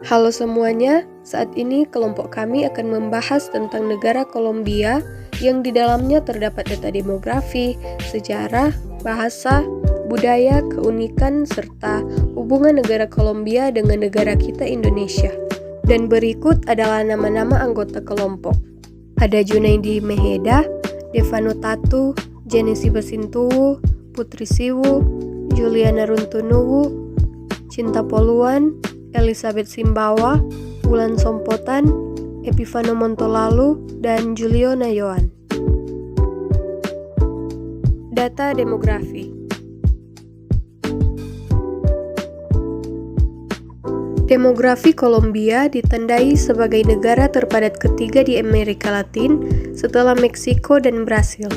Halo semuanya, saat ini kelompok kami akan membahas tentang negara Kolombia yang di dalamnya terdapat data demografi, sejarah, bahasa, budaya, keunikan, serta hubungan negara Kolombia dengan negara kita Indonesia. Dan berikut adalah nama-nama anggota kelompok. Ada Junaidi Meheda, Devano Tatu, Jenesi Basintuwu, Putri Siwu, Juliana Runtunuwu, Cinta Poluan, Elizabeth Simbawa, Wulan Sompotan, Epifano Montolalu, dan Julio Nayoan. Data demografi. Demografi Kolombia ditandai sebagai negara terpadat ketiga di Amerika Latin setelah Meksiko dan Brasil.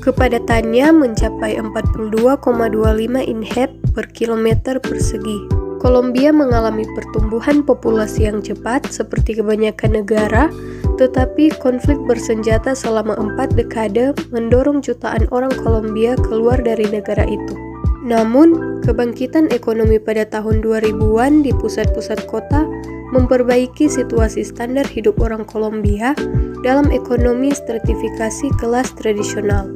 Kepadatannya mencapai 42,25 inhab per kilometer persegi. Kolombia mengalami pertumbuhan populasi yang cepat seperti kebanyakan negara, tetapi konflik bersenjata selama 4 dekade mendorong jutaan orang Kolombia keluar dari negara itu. Namun, kebangkitan ekonomi pada tahun 2000-an di pusat-pusat kota memperbaiki situasi standar hidup orang Kolombia dalam ekonomi stratifikasi kelas tradisional.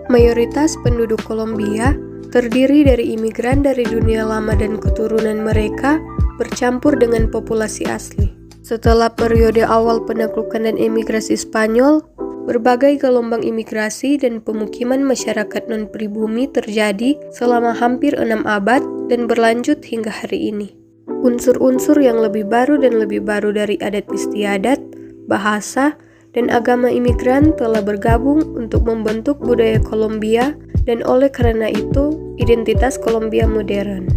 Mayoritas penduduk Kolombia terdiri dari imigran dari dunia lama dan keturunan mereka bercampur dengan populasi asli. Setelah periode awal penaklukan dan emigrasi Spanyol, berbagai gelombang imigrasi dan pemukiman masyarakat non-pribumi terjadi selama hampir 6 abad dan berlanjut hingga hari ini. Unsur-unsur yang lebih baru dan lebih baru dari adat istiadat, bahasa, dan agama imigran telah bergabung untuk membentuk budaya Kolombia dan oleh karena itu, identitas Kolombia modern.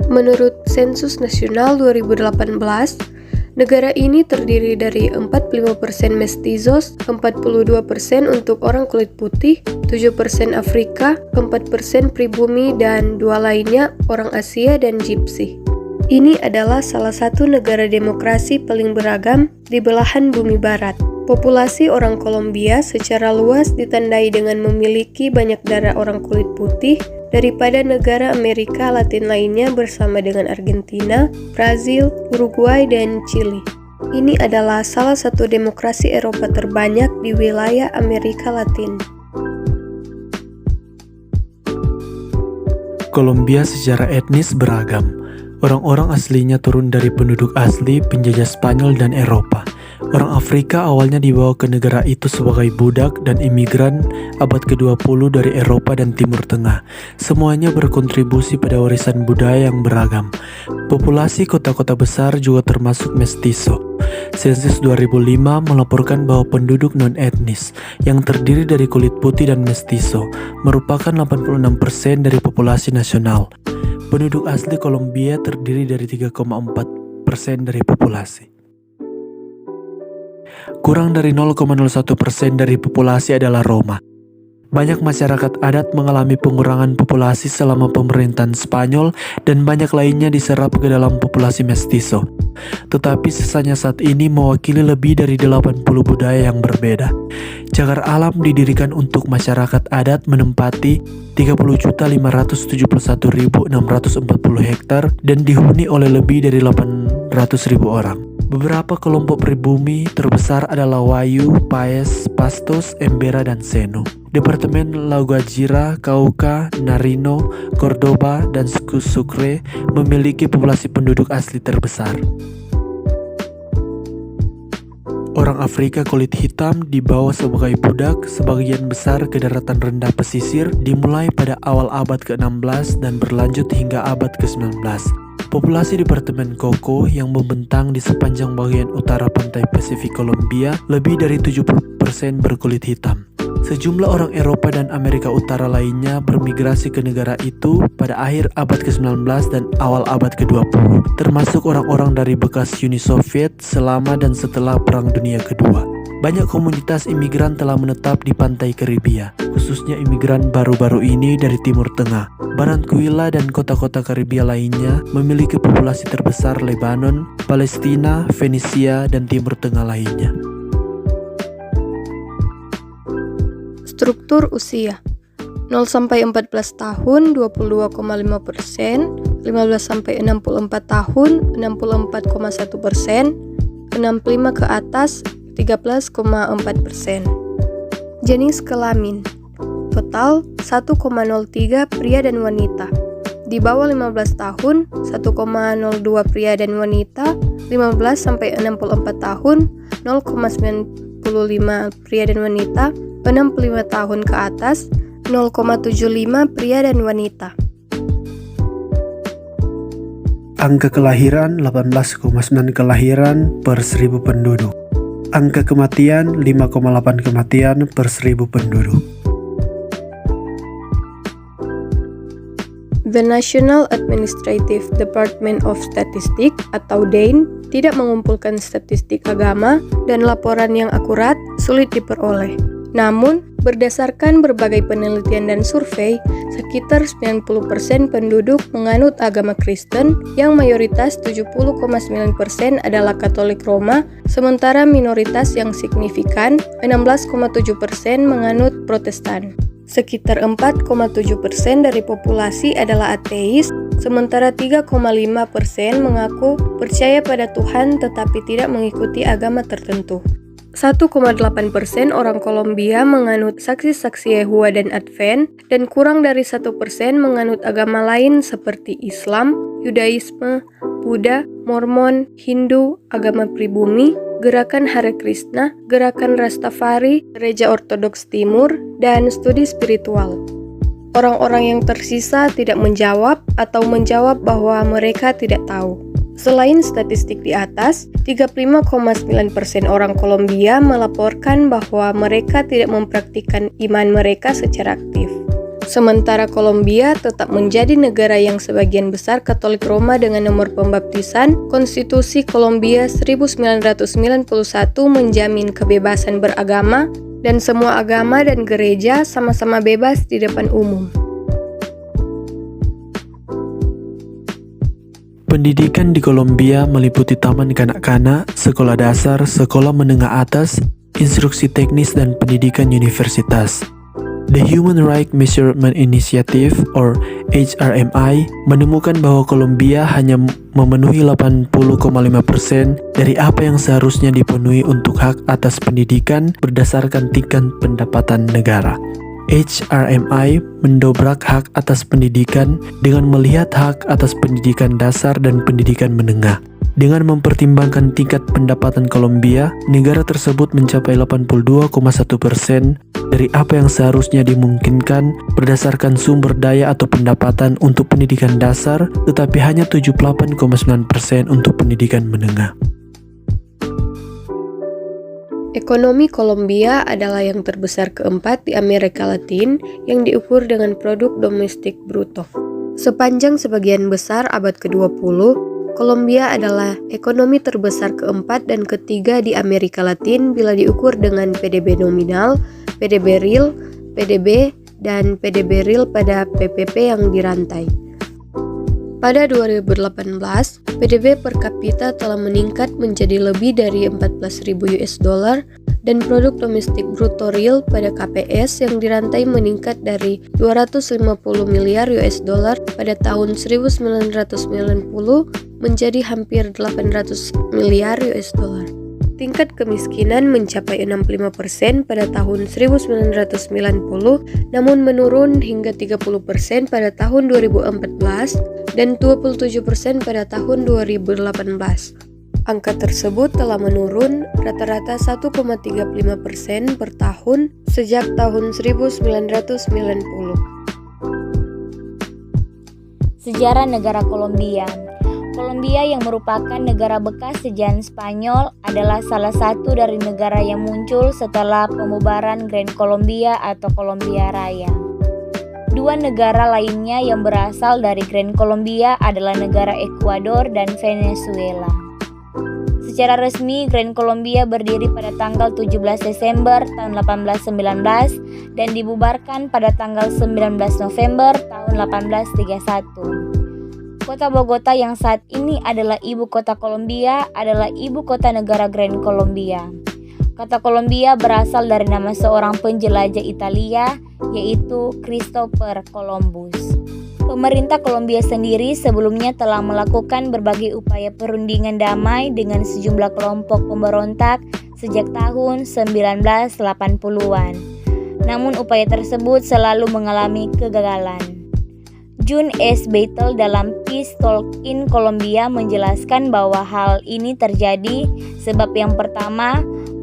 Menurut Sensus Nasional 2018, negara ini terdiri dari 45% mestizos, 42% untuk orang kulit putih, 7% Afrika, 4% pribumi, dan 2 lainnya orang Asia dan Gypsy. Ini adalah salah satu negara demokrasi paling beragam di belahan bumi barat. Populasi orang Kolombia secara luas ditandai dengan memiliki banyak darah orang kulit putih daripada negara Amerika Latin lainnya bersama dengan Argentina, Brazil, Uruguay, dan Chili. Ini adalah salah satu demokrasi Eropa terbanyak di wilayah Amerika Latin. Kolombia secara etnis beragam. Orang-orang aslinya turun dari penduduk asli penjajah Spanyol dan Eropa. Orang Afrika awalnya dibawa ke negara itu sebagai budak dan imigran abad ke-20 dari Eropa dan Timur Tengah. Semuanya berkontribusi pada warisan budaya yang beragam. Populasi kota-kota besar juga termasuk mestizo. Sensus 2005 melaporkan bahwa penduduk non-etnis yang terdiri dari kulit putih dan mestizo merupakan 86% dari populasi nasional. Penduduk asli Kolombia terdiri dari 3,4% dari populasi. Kurang dari 0,01% dari populasi adalah Roma. Banyak masyarakat adat mengalami pengurangan populasi selama pemerintahan Spanyol dan banyak lainnya diserap ke dalam populasi mestizo. Tetapi sisanya saat ini mewakili lebih dari 80 budaya yang berbeda. Cagar alam didirikan untuk masyarakat adat menempati 30.571.640 hektar dan dihuni oleh lebih dari 800.000 orang. Beberapa kelompok pribumi terbesar adalah Wayu, Paez, Pastos, Embera, dan Seno. Departemen La Guajira, Cauca, Nariño, Córdoba, dan Sucre memiliki populasi penduduk asli terbesar. Orang Afrika kulit hitam dibawa sebagai budak sebagian besar ke daratan rendah pesisir dimulai pada awal abad ke-16 dan berlanjut hingga abad ke-19. Populasi Departemen Coco yang membentang di sepanjang bagian utara pantai Pasifik Kolombia lebih dari 70% berkulit hitam. Sejumlah orang Eropa dan Amerika Utara lainnya bermigrasi ke negara itu pada akhir abad ke-19 dan awal abad ke-20, termasuk orang-orang dari bekas Uni Soviet selama dan setelah Perang Dunia Kedua. Banyak komunitas imigran telah menetap di pantai Karibia, khususnya imigran baru-baru ini dari Timur Tengah. Barranquilla dan kota-kota Karibia lainnya memiliki populasi terbesar Lebanon, Palestina, Venesia, dan Timur Tengah lainnya. Struktur usia. 0-14 tahun 22,5%, 15-64 tahun 64,1%, 65 ke atas 13,4%. Jenis kelamin total 1,03 pria dan wanita. Di bawah 15 tahun 1,02 pria dan wanita, 15-64 tahun 0,95 pria dan wanita, 65 tahun ke atas 0,75 pria dan wanita. Angka kelahiran 18,9 kelahiran per 1000 penduduk. Angka kematian 5,8 kematian per 1000 penduduk. The National Administrative Department of Statistics atau DANE tidak mengumpulkan statistik agama dan laporan yang akurat sulit diperoleh. Namun, berdasarkan berbagai penelitian dan survei, sekitar 90% penduduk menganut agama Kristen yang mayoritas 70,9% adalah Katolik Roma, sementara minoritas yang signifikan 16,7% menganut Protestan. Sekitar 4,7% dari populasi adalah ateis, sementara 3,5% mengaku percaya pada Tuhan tetapi tidak mengikuti agama tertentu. 1,8% orang Kolombia menganut saksi-saksi Yehova dan Advent, dan kurang dari 1% menganut agama lain seperti Islam, Yudaisme, Buddha, Mormon, Hindu, agama pribumi, Gerakan Hare Krishna, Gerakan Rastafari, Gereja Ortodoks Timur, dan studi spiritual. Orang-orang yang tersisa tidak menjawab atau menjawab bahwa mereka tidak tahu. Selain statistik di atas, 35,9% orang Kolombia melaporkan bahwa mereka tidak mempraktikkan iman mereka secara aktif. Sementara Kolombia tetap menjadi negara yang sebagian besar Katolik Roma dengan nomor pembaptisan, Konstitusi Kolombia 1991 menjamin kebebasan beragama dan semua agama dan gereja sama-sama bebas di depan umum. Pendidikan di Kolombia meliputi taman kanak-kanak, sekolah dasar, sekolah menengah atas, instruksi teknis, dan pendidikan universitas. The Human Rights Measurement Initiative or HRMI menemukan bahwa Kolombia hanya memenuhi 80,5% dari apa yang seharusnya dipenuhi untuk hak atas pendidikan berdasarkan tingkat pendapatan negara. HRMI mendobrak hak atas pendidikan dengan melihat hak atas pendidikan dasar dan pendidikan menengah. Dengan mempertimbangkan tingkat pendapatan Kolombia, negara tersebut mencapai 82,1% dari apa yang seharusnya dimungkinkan berdasarkan sumber daya atau pendapatan untuk pendidikan dasar, tetapi hanya 78,9% untuk pendidikan menengah. Ekonomi Kolombia adalah yang terbesar keempat di Amerika Latin yang diukur dengan produk domestik bruto. Sepanjang sebagian besar abad ke-20, Kolombia adalah ekonomi terbesar keempat dan ketiga di Amerika Latin bila diukur dengan PDB nominal, PDB real, PDB, dan PDB real pada PPP yang dirantai. Pada 2018, PDB per kapita telah meningkat menjadi lebih dari 14.000 US dollar dan produk domestik bruto real pada KPS yang dirantai meningkat dari 250 miliar US dollar pada tahun 1990 menjadi hampir 800 miliar US dollar. Tingkat kemiskinan mencapai 65% pada tahun 1990, namun menurun hingga 30% pada tahun 2014 dan 27% pada tahun 2018. Angka tersebut telah menurun rata-rata 1,35% per tahun sejak tahun 1990. Sejarah negara Kolombia. Kolombia yang merupakan negara bekas jajahan Spanyol adalah salah satu dari negara yang muncul setelah pembubaran Grand Colombia atau Kolombia Raya. Dua negara lainnya yang berasal dari Grand Colombia adalah negara Ekuador dan Venezuela. Secara resmi, Grand Colombia berdiri pada tanggal 17 Desember tahun 1819 dan dibubarkan pada tanggal 19 November tahun 1831. Kota Bogota yang saat ini adalah ibu kota Kolombia adalah ibu kota negara Grand Colombia. Kata Kolombia berasal dari nama seorang penjelajah Italia, yaitu Christopher Columbus. Pemerintah Kolombia sendiri sebelumnya telah melakukan berbagai upaya perundingan damai dengan sejumlah kelompok pemberontak sejak tahun 1980-an. Namun upaya tersebut selalu mengalami kegagalan. June S. Beitel dalam Peace Talk in Colombia menjelaskan bahwa hal ini terjadi sebab yang pertama,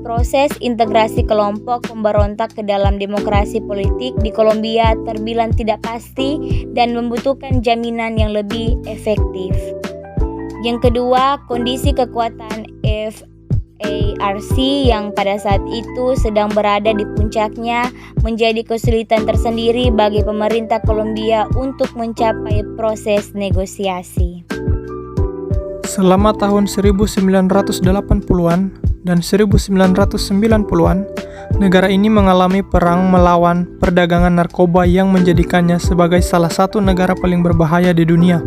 proses integrasi kelompok pemberontak ke dalam demokrasi politik di Kolombia terbilang tidak pasti dan membutuhkan jaminan yang lebih efektif. Yang kedua, kondisi kekuatan FARC yang pada saat itu sedang berada di puncaknya menjadi kesulitan tersendiri bagi pemerintah Kolombia untuk mencapai proses negosiasi. Selama tahun 1980-an dan 1990-an, negara ini mengalami perang melawan perdagangan narkoba yang menjadikannya sebagai salah satu negara paling berbahaya di dunia.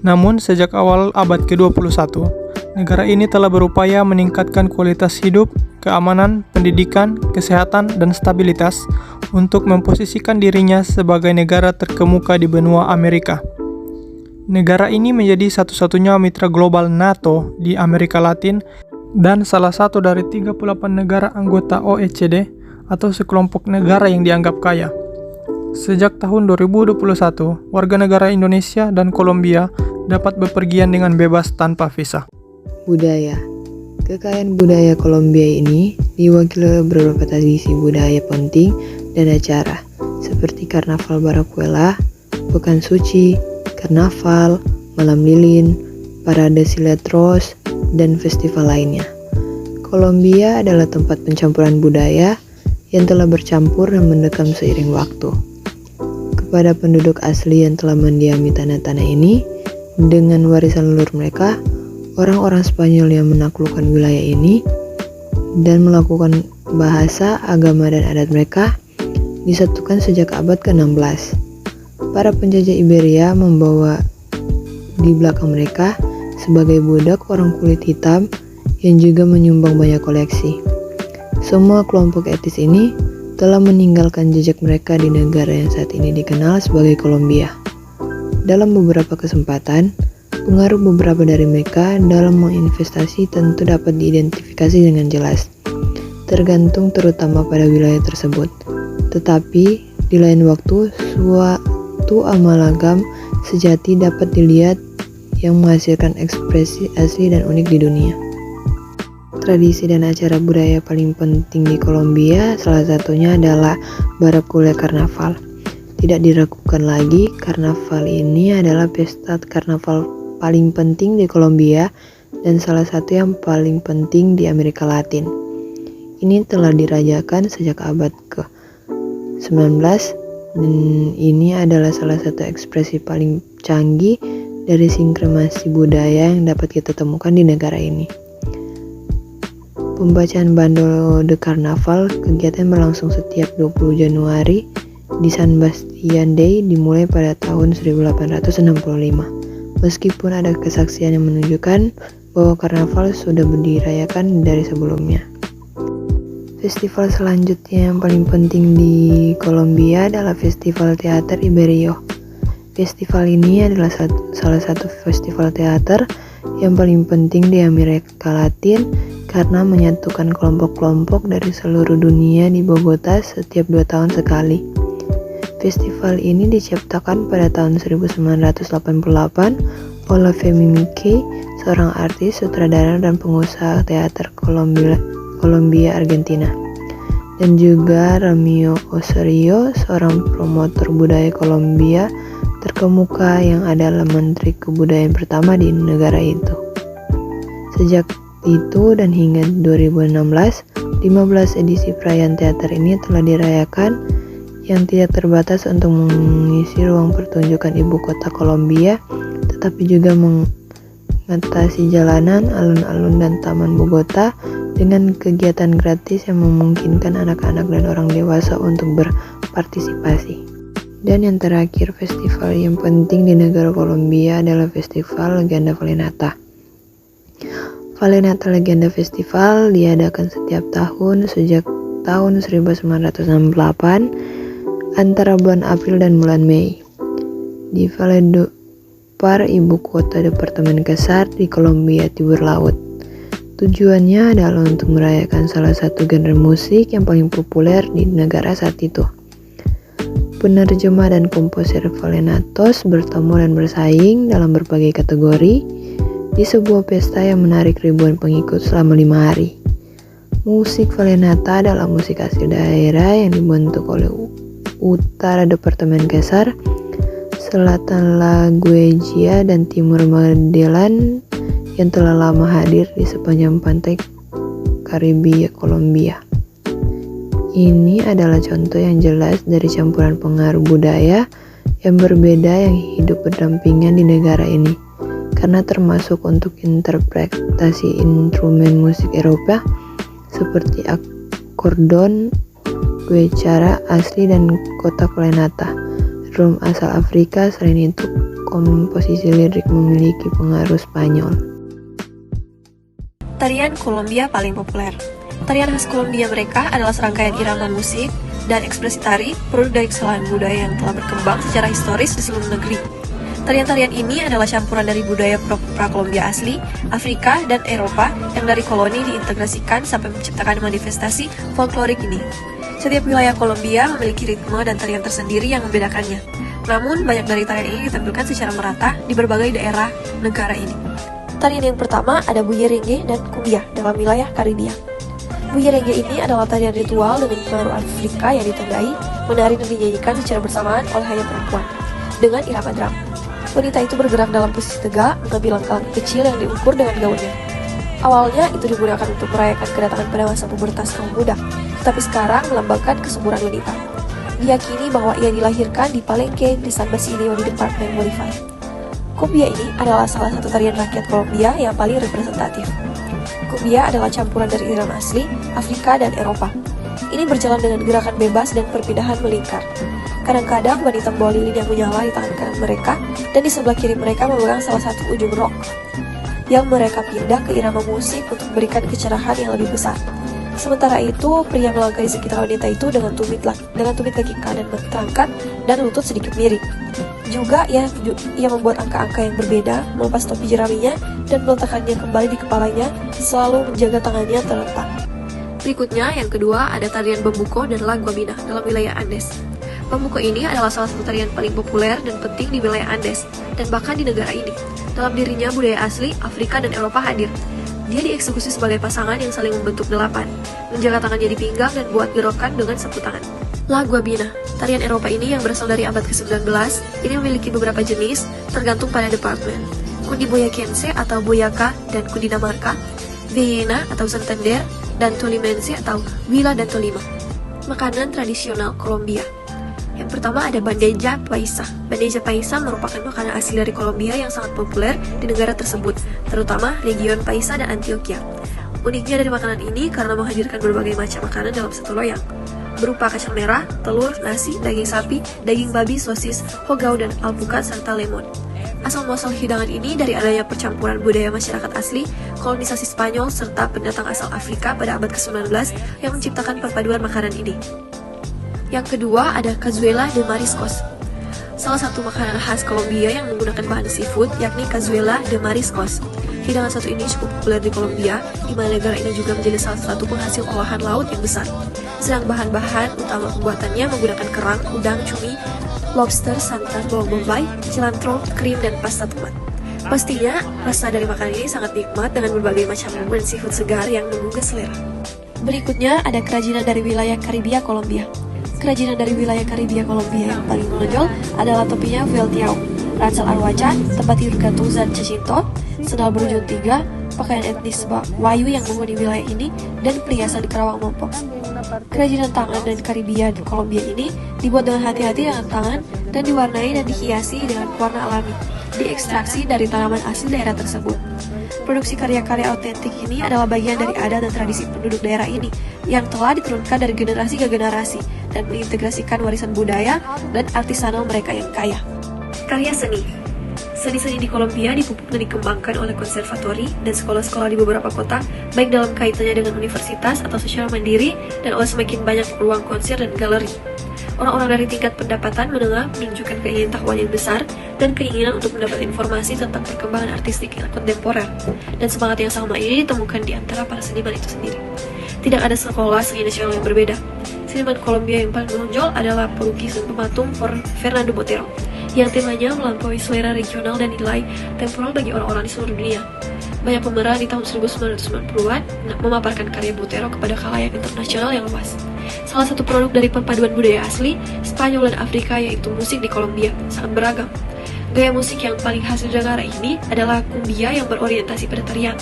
Namun, sejak awal abad ke-21, negara ini telah berupaya meningkatkan kualitas hidup, keamanan, pendidikan, kesehatan, dan stabilitas untuk memposisikan dirinya sebagai negara terkemuka di benua Amerika. Negara ini menjadi satu-satunya mitra global NATO di Amerika Latin dan salah satu dari 38 negara anggota OECD atau sekelompok negara yang dianggap kaya. Sejak tahun 2021, warga negara Indonesia dan Kolombia dapat bepergian dengan bebas tanpa visa. Budaya. Kekayaan budaya Kolombia ini diwakili beberapa tradisi budaya penting dan acara seperti Karnaval Barranquilla, Pekan Suci, Karnaval, Malam Lilin, Parade Siletros, dan festival lainnya. Kolombia adalah tempat pencampuran budaya yang telah bercampur dan mendekam seiring waktu. Kepada penduduk asli yang telah mendiami tanah-tanah ini, dengan warisan leluhur mereka, orang-orang Spanyol yang menaklukkan wilayah ini dan melakukan bahasa, agama, dan adat mereka disatukan sejak abad ke-16. Para penjajah Iberia membawa di belakang mereka sebagai budak orang kulit hitam yang juga menyumbang banyak koleksi. Semua kelompok etnis ini telah meninggalkan jejak mereka di negara yang saat ini dikenal sebagai Kolombia. Dalam beberapa kesempatan, pengaruh beberapa dari mereka dalam menginvestasi tentu dapat diidentifikasi dengan jelas, tergantung terutama pada wilayah tersebut. Tetapi, di lain waktu, suatu amalgam sejati dapat dilihat yang menghasilkan ekspresi asli dan unik di dunia. Tradisi dan acara budaya paling penting di Kolombia salah satunya adalah Barranquilla Karnaval. Tidak diragukan lagi, karnaval ini adalah pesta karnaval paling penting di Kolombia dan salah satu yang paling penting di Amerika Latin. Ini telah dirayakan sejak abad ke-19 dan ini adalah salah satu ekspresi paling canggih dari sinkronisasi budaya yang dapat kita temukan di negara ini. Pembacaan Bando de Carnaval, kegiatan berlangsung setiap 20 Januari di San Bastian Day dimulai pada tahun 1865. Meskipun ada kesaksian yang menunjukkan bahwa karnaval sudah dirayakan dari sebelumnya. Festival selanjutnya yang paling penting di Kolombia adalah Festival Teater Iberio. Festival ini adalah salah satu festival teater yang paling penting di Amerika Latin karena menyatukan kelompok-kelompok dari seluruh dunia di Bogota setiap 2 tahun sekali. Festival ini diciptakan pada tahun 1988 oleh Femi Mickey, seorang artis, sutradara, dan pengusaha teater Kolombia, Argentina. Dan juga Ramiro Osorio, seorang promotor budaya Kolombia terkemuka yang adalah Menteri Kebudayaan pertama di negara itu. Sejak itu dan hingga 2016, 15 edisi perayaan teater ini telah dirayakan yang tidak terbatas untuk mengisi ruang pertunjukan ibu kota Kolombia, tetapi juga mengatasi jalanan, alun-alun, dan taman Bogota dengan kegiatan gratis yang memungkinkan anak-anak dan orang dewasa untuk berpartisipasi. Dan yang terakhir, festival yang penting di negara Kolombia adalah Festival Legenda Vallenata. Falenata Legenda Festival diadakan setiap tahun sejak tahun 1968 antara bulan April dan bulan Mei di Valledupar, ibu kota Departemen Quezar di Kolombia Timur Laut. Tujuannya adalah untuk merayakan salah satu genre musik yang paling populer di negara saat itu. Penerjemah dan komposer vallenatos bertemu dan bersaing dalam berbagai kategori di sebuah pesta yang menarik ribuan pengikut selama 5 hari. Musik vallenata adalah musik asli daerah yang dibentuk oleh utara Departemen Quezar, selatan La Guajira, dan timur Magellan yang telah lama hadir di sepanjang pantai Karibia Kolombia. Ini adalah contoh yang jelas dari campuran pengaruh budaya yang berbeda yang hidup berdampingan di negara ini, karena termasuk untuk interpretasi instrumen musik Eropa seperti akordon, guitarra asli, dan kotak valenata, drum asal Afrika. Selain itu, komposisi lirik memiliki pengaruh Spanyol. Tarian Kolombia paling populer. Tarian khas Kolombia mereka adalah serangkaian irama musik dan ekspresi tari produk dari kesalahan budaya yang telah berkembang secara historis di seluruh negeri. Tarian-tarian ini adalah campuran dari budaya pra-Kolombia asli, Afrika, dan Eropa yang dari koloni diintegrasikan sampai menciptakan manifestasi folklorik ini. Setiap wilayah Kolombia memiliki ritme dan tarian tersendiri yang membedakannya. Namun, banyak dari tarian ini ditampilkan secara merata di berbagai daerah negara ini. Tarian yang pertama ada buyerengue dan cumbia dalam wilayah Karibia. Buyerengue ini adalah tarian ritual dengan pengaruh Afrika yang ditandai, menari dan dinyanyikan secara bersamaan oleh hanya perempuan dengan irama drum. Wanita itu bergerak dalam posisi tegak, mengambil langkah-langkah kecil yang diukur dengan gaunnya. Awalnya itu digunakan untuk merayakan kedatangan pada masa pubertas kaum muda, tetapi sekarang melambangkan kesuburan wanita. Diyakini bahwa ia dilahirkan di Palenque di San Basilio di Departemen Bolívar. Cumbia ini adalah salah satu tarian rakyat Kolombia yang paling representatif. Cumbia adalah campuran dari irama asli, Afrika, dan Eropa. Ini berjalan dengan gerakan bebas dan perpindahan melingkar. Kadang-kadang wanita membawa lilin yang menyala di tangan kanan mereka, dan di sebelah kiri mereka memegang salah satu ujung rok yang mereka pindah ke irama musik untuk memberikan kecerahan yang lebih besar. Sementara itu, pria melangkahi sekitar wanita itu dengan tumit kaki kanan terangkat dan lutut sedikit miring. Juga ia membuat angka-angka yang berbeda, melepas topi jeraminya dan meletakkannya kembali di kepalanya, selalu menjaga tangannya terletak. Berikutnya, yang kedua ada tarian bambuco dan la guabina dalam wilayah Andes. Bambuco ini adalah salah satu tarian paling populer dan penting di wilayah Andes, dan bahkan di negara ini. Dalam dirinya budaya asli, Afrika dan Eropa hadir. Dia dieksekusi sebagai pasangan yang saling membentuk delapan, menjaga tangannya di pinggang dan buat gerokan dengan sapu tangan. La Guabina, tarian Eropa ini yang berasal dari abad ke-19, ini memiliki beberapa jenis tergantung pada departemen. Cundiboyacense atau Boyacá dan Cundinamarca, Viena atau Santander, dan Tolimense atau Huila dan Tolima. Makanan tradisional Kolombia. Yang pertama ada bandeja paisa. Bandeja paisa merupakan makanan asli dari Kolombia yang sangat populer di negara tersebut, terutama region Paisa dan Antioquia. Uniknya dari makanan ini karena menghadirkan berbagai macam makanan dalam satu loyang, berupa kacang merah, telur, nasi, daging sapi, daging babi, sosis, hogao, dan alpukat, serta lemon. Asal-muasal hidangan ini dari adanya percampuran budaya masyarakat asli, kolonisasi Spanyol, serta pendatang asal Afrika pada abad ke-19 yang menciptakan perpaduan makanan ini. Yang kedua ada cazuela de mariscos, salah satu makanan khas Kolombia yang menggunakan bahan seafood, yakni cazuela de mariscos. Hidangan satu ini cukup populer di Kolombia, di mana negara ini juga menjadi salah satu penghasil olahan laut yang besar. Sedang bahan-bahan utama pembuatannya menggunakan kerang, udang, cumi, lobster, santan, bawang bombay, cilantro, krim, dan pasta tomat. Pastinya, rasa dari makanan ini sangat nikmat dengan berbagai macam bumbu seafood segar yang menggugah selera. Berikutnya ada kerajinan dari wilayah Karibia Kolombia. Kerajinan dari wilayah Karibia Kolombia yang paling menonjol adalah topinya Veltiao, ransel arwaca, tempat tidur gantung Zan Jacinto, sendal berujung 3, pakaian etnis Wayu yang menghuni wilayah ini, dan perhiasan Kerawang Mompok. Kerajinan tangan dan Karibia di Kolombia ini dibuat dengan hati-hati dengan tangan dan diwarnai dan dihiasi dengan warna alami, diekstraksi dari tanaman asli daerah tersebut. Produksi karya-karya autentik ini adalah bagian dari adat dan tradisi penduduk daerah ini yang telah diturunkan dari generasi ke generasi dan mengintegrasikan warisan budaya dan artisanal mereka yang kaya. Karya seni. Seni-seni di Kolombia dipupuk dan dikembangkan oleh konservatori dan sekolah-sekolah di beberapa kota, baik dalam kaitannya dengan universitas atau secara mandiri, dan oleh semakin banyak ruang konser dan galeri. Orang-orang dari tingkat pendapatan menengah menunjukkan keingintahuan yang besar dan keinginan untuk mendapat informasi tentang perkembangan artistik yang kontemporer, dan semangat yang sama ini ditemukan di antara para seniman itu sendiri. Tidak ada sekolah seni nasional yang berbeda. Seniman Kolombia yang paling menonjol adalah pelukis dan pematung Fernando Botero, yang temanya melampaui selera regional dan nilai temporal bagi orang-orang di seluruh dunia. Banyak pemeran di tahun 1990-an memaparkan karya Botero kepada khalayak internasional yang luas. Salah satu produk dari perpaduan budaya asli, Spanyol dan Afrika yaitu musik di Kolombia, sangat beragam. Gaya musik yang paling khas di negara ini adalah cumbia yang berorientasi pada tarian.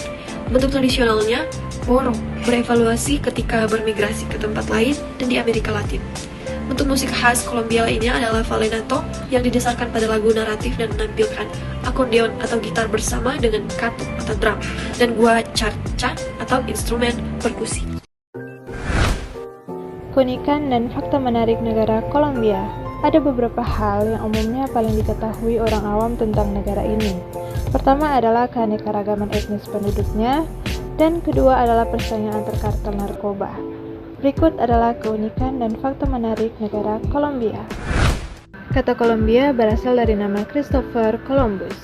Bentuk tradisionalnya, porro, berevaluasi ketika bermigrasi ke tempat lain dan di Amerika Latin. Bentuk musik khas Kolombia lainnya adalah vallenato yang didasarkan pada lagu naratif dan menampilkan akordeon atau gitar bersama dengan katuk atau drum, dan guachacha atau instrumen perkusi. Keunikan dan fakta menarik negara Kolombia. Ada beberapa hal yang umumnya paling diketahui orang awam tentang negara ini. Pertama adalah keanekaragaman etnis penduduknya, dan kedua adalah persaingan antar kartel narkoba. Berikut adalah keunikan dan fakta menarik negara Kolombia. Kata Kolombia berasal dari nama Christopher Columbus.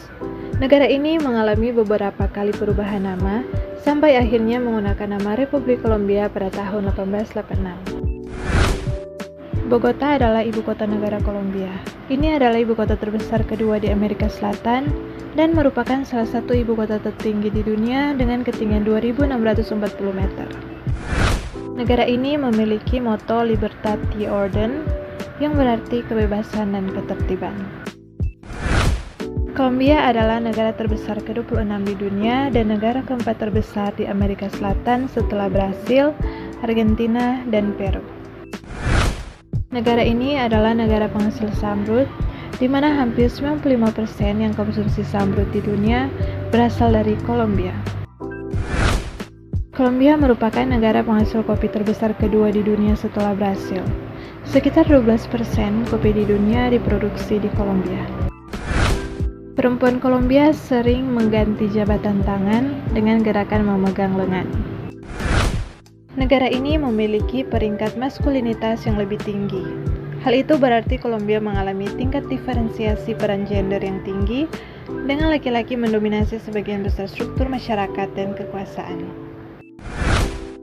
Negara ini mengalami beberapa kali perubahan nama, sampai akhirnya menggunakan nama Republik Kolombia pada tahun 1886. Bogota adalah ibu kota negara Kolombia. Ini adalah ibu kota terbesar kedua di Amerika Selatan dan merupakan salah satu ibu kota tertinggi di dunia dengan ketinggian 2.640 meter. Negara ini memiliki moto Libertad y Orden, yang berarti kebebasan dan ketertiban. Kolombia adalah negara terbesar ke-26 di dunia dan negara keempat terbesar di Amerika Selatan setelah Brasil, Argentina, dan Peru. Negara ini adalah negara penghasil samrut, di mana hampir 95% yang konsumsi samrut di dunia berasal dari Kolombia. Kolombia merupakan negara penghasil kopi terbesar kedua di dunia setelah Brasil. Sekitar 12% kopi di dunia diproduksi di Kolombia. Perempuan Kolombia sering mengganti jabatan tangan dengan gerakan memegang lengan. Negara ini memiliki peringkat maskulinitas yang lebih tinggi. Hal itu berarti Kolombia mengalami tingkat diferensiasi peran gender yang tinggi, dengan laki-laki mendominasi sebagian besar struktur masyarakat dan kekuasaan.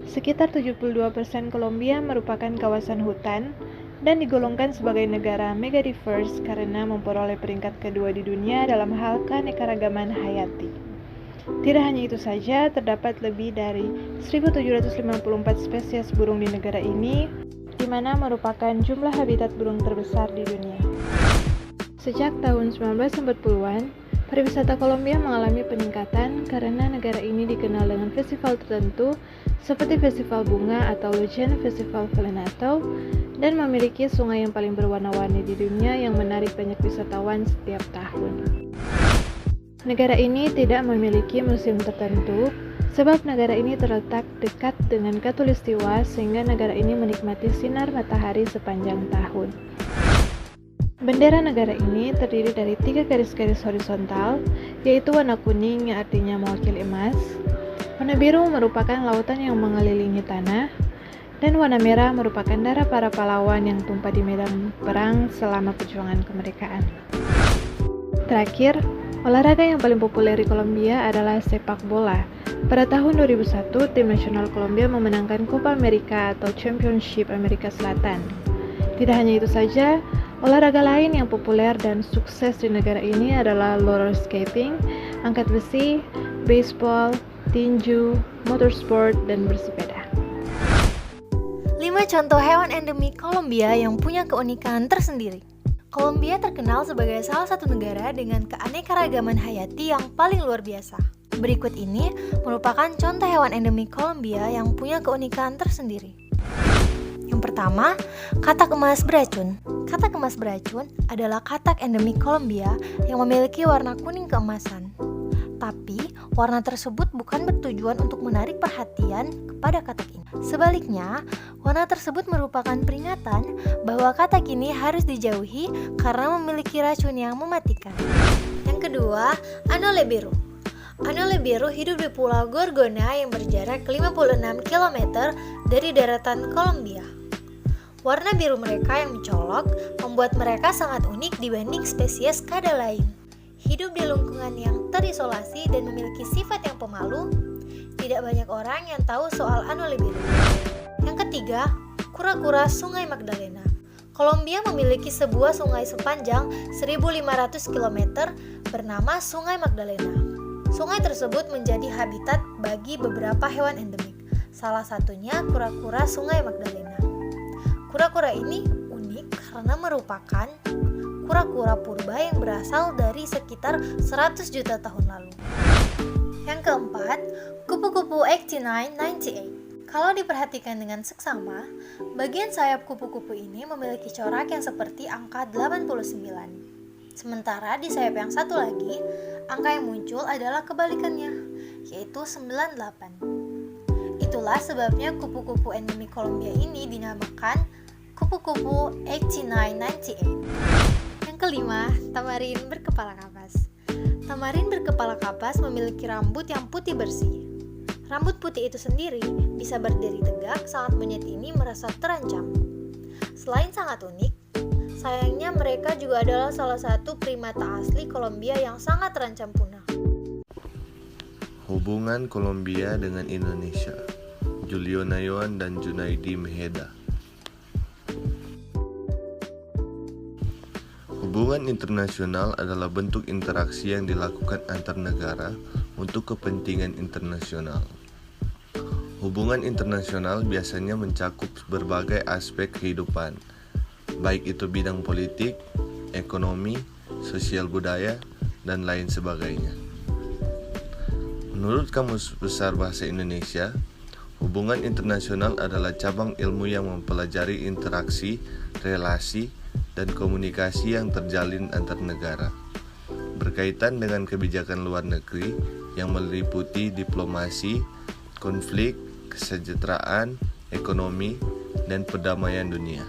Sekitar 72% Kolombia merupakan kawasan hutan dan digolongkan sebagai negara megadiverse karena memperoleh peringkat kedua di dunia dalam hal keanekaragaman hayati. Tidak hanya itu saja, terdapat lebih dari 1.754 spesies burung di negara ini, di mana merupakan jumlah habitat burung terbesar di dunia. Sejak tahun 1990-an, pariwisata Kolombia mengalami peningkatan karena negara ini dikenal dengan festival tertentu seperti Festival Bunga atau Lucian Festival Vallenato, dan memiliki sungai yang paling berwarna-warni di dunia yang menarik banyak wisatawan setiap tahun. Negara ini tidak memiliki musim tertentu, sebab negara ini terletak dekat dengan Khatulistiwa sehingga negara ini menikmati sinar matahari sepanjang tahun. Bendera negara ini terdiri dari 3 garis-garis horizontal, yaitu warna kuning yang artinya mewakili emas, warna biru merupakan lautan yang mengelilingi tanah, dan warna merah merupakan darah para pahlawan yang tumpah di medan perang selama perjuangan kemerdekaan. Terakhir, olahraga yang paling populer di Kolombia adalah sepak bola. Pada tahun 2001, tim nasional Kolombia memenangkan Copa America atau Championship Amerika Selatan. Tidak hanya itu saja, olahraga lain yang populer dan sukses di negara ini adalah roller skating, angkat besi, baseball, tinju, motorsport, dan bersepeda. 5 contoh hewan endemik Kolombia yang punya keunikan tersendiri. Kolombia terkenal sebagai salah satu negara dengan keanekaragaman hayati yang paling luar biasa. Berikut ini merupakan contoh hewan endemik Kolombia yang punya keunikan tersendiri. Yang pertama, katak emas beracun. Katak emas beracun adalah katak endemik Kolombia yang memiliki warna kuning keemasan. Tapi, warna tersebut bukan bertujuan untuk menarik perhatian kepada katak ini. Sebaliknya, warna tersebut merupakan peringatan bahwa katak ini harus dijauhi karena memiliki racun yang mematikan. Yang Yang kedua, Anole biru. Anole biru hidup di Pulau Gorgona yang berjarak 56 km dari daratan Kolombia. Warna biru mereka yang mencolok membuat mereka sangat unik dibanding spesies kada lain. Hidup di lingkungan yang terisolasi dan memiliki sifat yang pemalu, tidak banyak orang yang tahu soal Anole biru. Yang ketiga, kura-kura Sungai Magdalena. Kolombia memiliki sebuah sungai sepanjang 1.500 km bernama Sungai Magdalena. Sungai tersebut menjadi habitat bagi beberapa hewan endemik, salah satunya kura-kura Sungai Magdalena. Kura-kura ini unik karena merupakan kura-kura purba yang berasal dari sekitar 100 juta tahun lalu. Yang keempat, kupu-kupu 8998. Kalau diperhatikan dengan seksama, bagian sayap kupu-kupu ini memiliki corak yang seperti angka 89. Sementara di sayap yang satu lagi, angka yang muncul adalah kebalikannya, yaitu 98. Itulah sebabnya kupu-kupu endemik Kolombia ini dinamakan kupu-kupu 8998. Yang kelima, tamarin berkepala kapas. Tamarin berkepala kapas memiliki rambut yang putih bersih. Rambut putih itu sendiri bisa berdiri tegak saat monyet ini merasa terancam. Selain sangat unik, sayangnya mereka juga adalah salah satu primata asli Kolombia yang sangat terancam punah. Hubungan Kolombia dengan Indonesia. Julio Nayon dan Junaidi Meheda. Hubungan internasional adalah bentuk interaksi yang dilakukan antar negara untuk kepentingan internasional. Hubungan internasional biasanya mencakup berbagai aspek kehidupan, baik itu bidang politik, ekonomi, sosial budaya, dan lain sebagainya. Menurut Kamus Besar Bahasa Indonesia, hubungan internasional adalah cabang ilmu yang mempelajari interaksi, relasi, dan komunikasi yang terjalin antar negara, berkaitan dengan kebijakan luar negeri yang meliputi diplomasi, konflik, kesejahteraan, ekonomi, dan perdamaian dunia.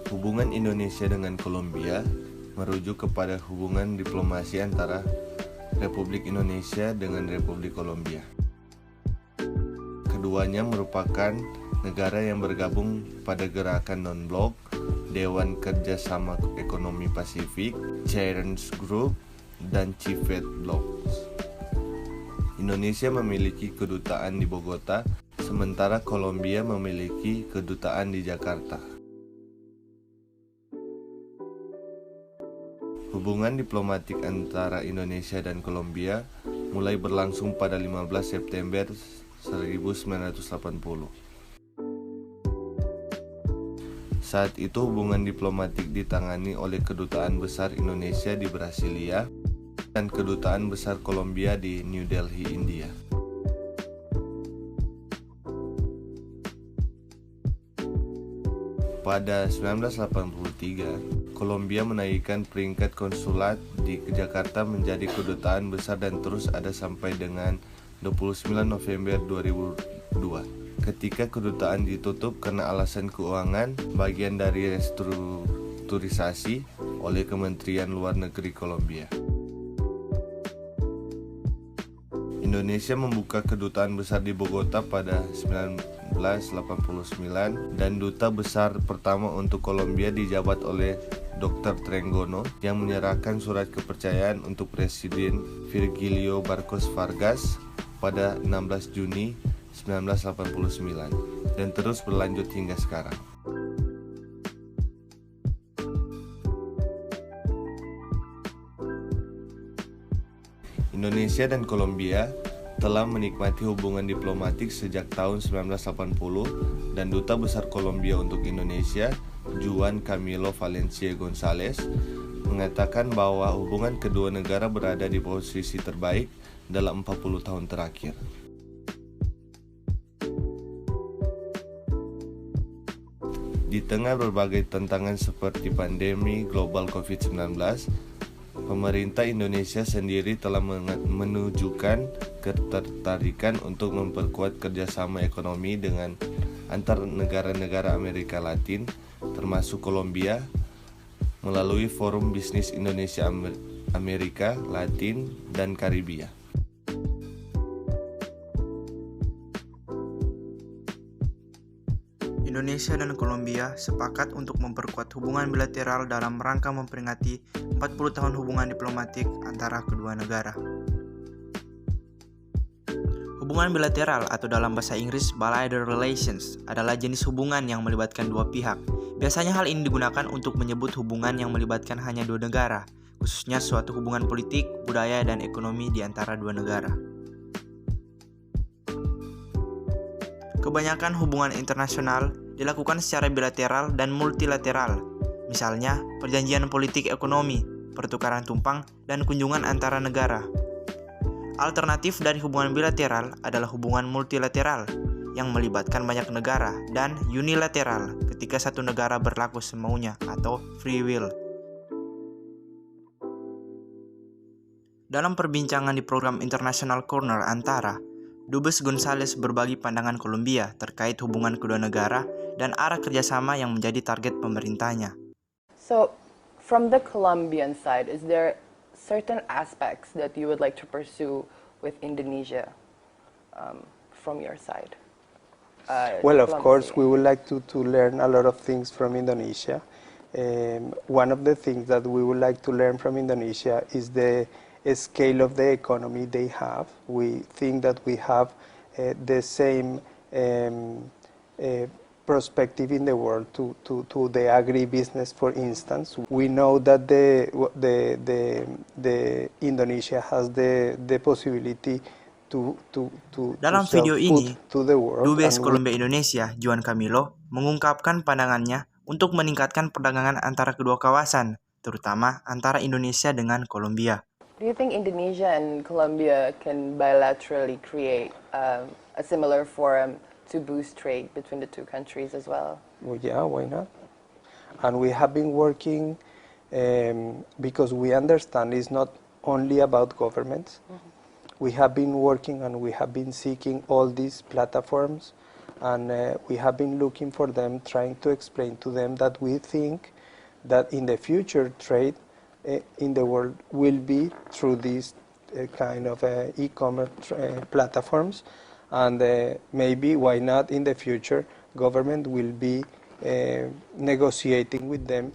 Hubungan Indonesia dengan Kolombia merujuk kepada hubungan diplomasi antara Republik Indonesia dengan Republik Kolombia. Keduanya merupakan negara yang bergabung pada gerakan non-blok, Dewan Kerjasama Ekonomi Pasifik, Giants Group, dan Civet Blocks. Indonesia memiliki kedutaan di Bogota, sementara Kolombia memiliki kedutaan di Jakarta. Hubungan diplomatik antara Indonesia dan Kolombia mulai berlangsung pada 15 September 1980. Saat itu hubungan diplomatik ditangani oleh Kedutaan Besar Indonesia di Brasilia dan Kedutaan Besar Kolombia di New Delhi, India. Pada 1983, Kolombia menaikkan peringkat konsulat di Jakarta menjadi Kedutaan Besar dan terus ada sampai dengan 29 November 2002. Ketika kedutaan ditutup karena alasan keuangan, bagian dari restrukturisasi oleh Kementerian Luar Negeri Kolombia. Indonesia membuka kedutaan besar di Bogota pada 1989 dan duta besar pertama untuk Kolombia dijabat oleh Dr. Trenggono yang menyerahkan surat kepercayaan untuk Presiden Virgilio Barcos Vargas pada 16 Juni 1989 dan terus berlanjut hingga sekarang. Indonesia dan Kolombia telah menikmati hubungan diplomatik sejak tahun 1980 dan Duta Besar Kolombia untuk Indonesia, Juan Camilo Valencia González, mengatakan bahwa hubungan kedua negara berada di posisi terbaik dalam 40 tahun terakhir. Di tengah berbagai tantangan seperti pandemi global COVID-19, pemerintah Indonesia sendiri telah menunjukkan ketertarikan untuk memperkuat kerjasama ekonomi dengan antar negara-negara Amerika Latin, termasuk Kolombia, melalui Forum Bisnis Indonesia Amerika, Latin, dan Karibia. Indonesia dan Kolombia sepakat untuk memperkuat hubungan bilateral dalam rangka memperingati 40 tahun hubungan diplomatik antara kedua negara. Hubungan bilateral atau dalam bahasa Inggris bilateral relations adalah jenis hubungan yang melibatkan dua pihak. Biasanya hal ini digunakan untuk menyebut hubungan yang melibatkan hanya dua negara, khususnya suatu hubungan politik, budaya, dan ekonomi di antara dua negara. Kebanyakan hubungan internasional dilakukan secara bilateral dan multilateral, misalnya perjanjian politik ekonomi, pertukaran tumpang, dan kunjungan antara negara. Alternatif dari hubungan bilateral adalah hubungan multilateral yang melibatkan banyak negara dan unilateral ketika satu negara berlaku semaunya atau free will. Dalam perbincangan di program International Corner Antara, Dubes Gonzales berbagi pandangan Kolombia terkait hubungan kedua negara dan arah kerjasama yang menjadi target pemerintahnya. So, from the Colombian side, is there certain aspects that you would like to pursue with Indonesia from your side? Well, of course, we would like to learn a lot of things from Indonesia. One of the things that we would like to learn from Indonesia is the scale of the economy they have. We think that we have the same perspective in the world to the agribusiness, for instance. We know that the Indonesia has the possibility Dalam video ini, Dubes and Kolombia Indonesia, Juan Camilo, mengungkapkan pandangannya untuk meningkatkan perdagangan antara kedua kawasan, terutama antara Indonesia dengan Kolombia. Do you think Indonesia and Colombia can bilaterally create a similar forum to boost trade between the two countries as well? Well, yeah, why not? And we have been working because we understand it's not only about governments. Mm-hmm. We have been working and we have been seeking all these platforms, and we have been looking for them, trying to explain to them that we think that in the future trade in the world will be through these kind of e-commerce platforms, and maybe, why not, in the future government will be negotiating with them.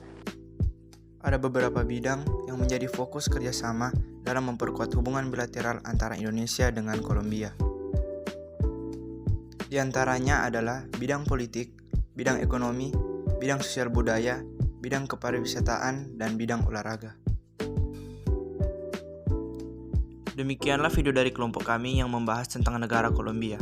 Ada beberapa bidang yang menjadi fokus kerjasama dalam memperkuat hubungan bilateral antara Indonesia dengan Kolombia. Di antaranya adalah bidang politik, bidang ekonomi, bidang sosial budaya, bidang kepariwisataan, dan bidang olahraga. Demikianlah video dari kelompok kami yang membahas tentang negara Kolombia.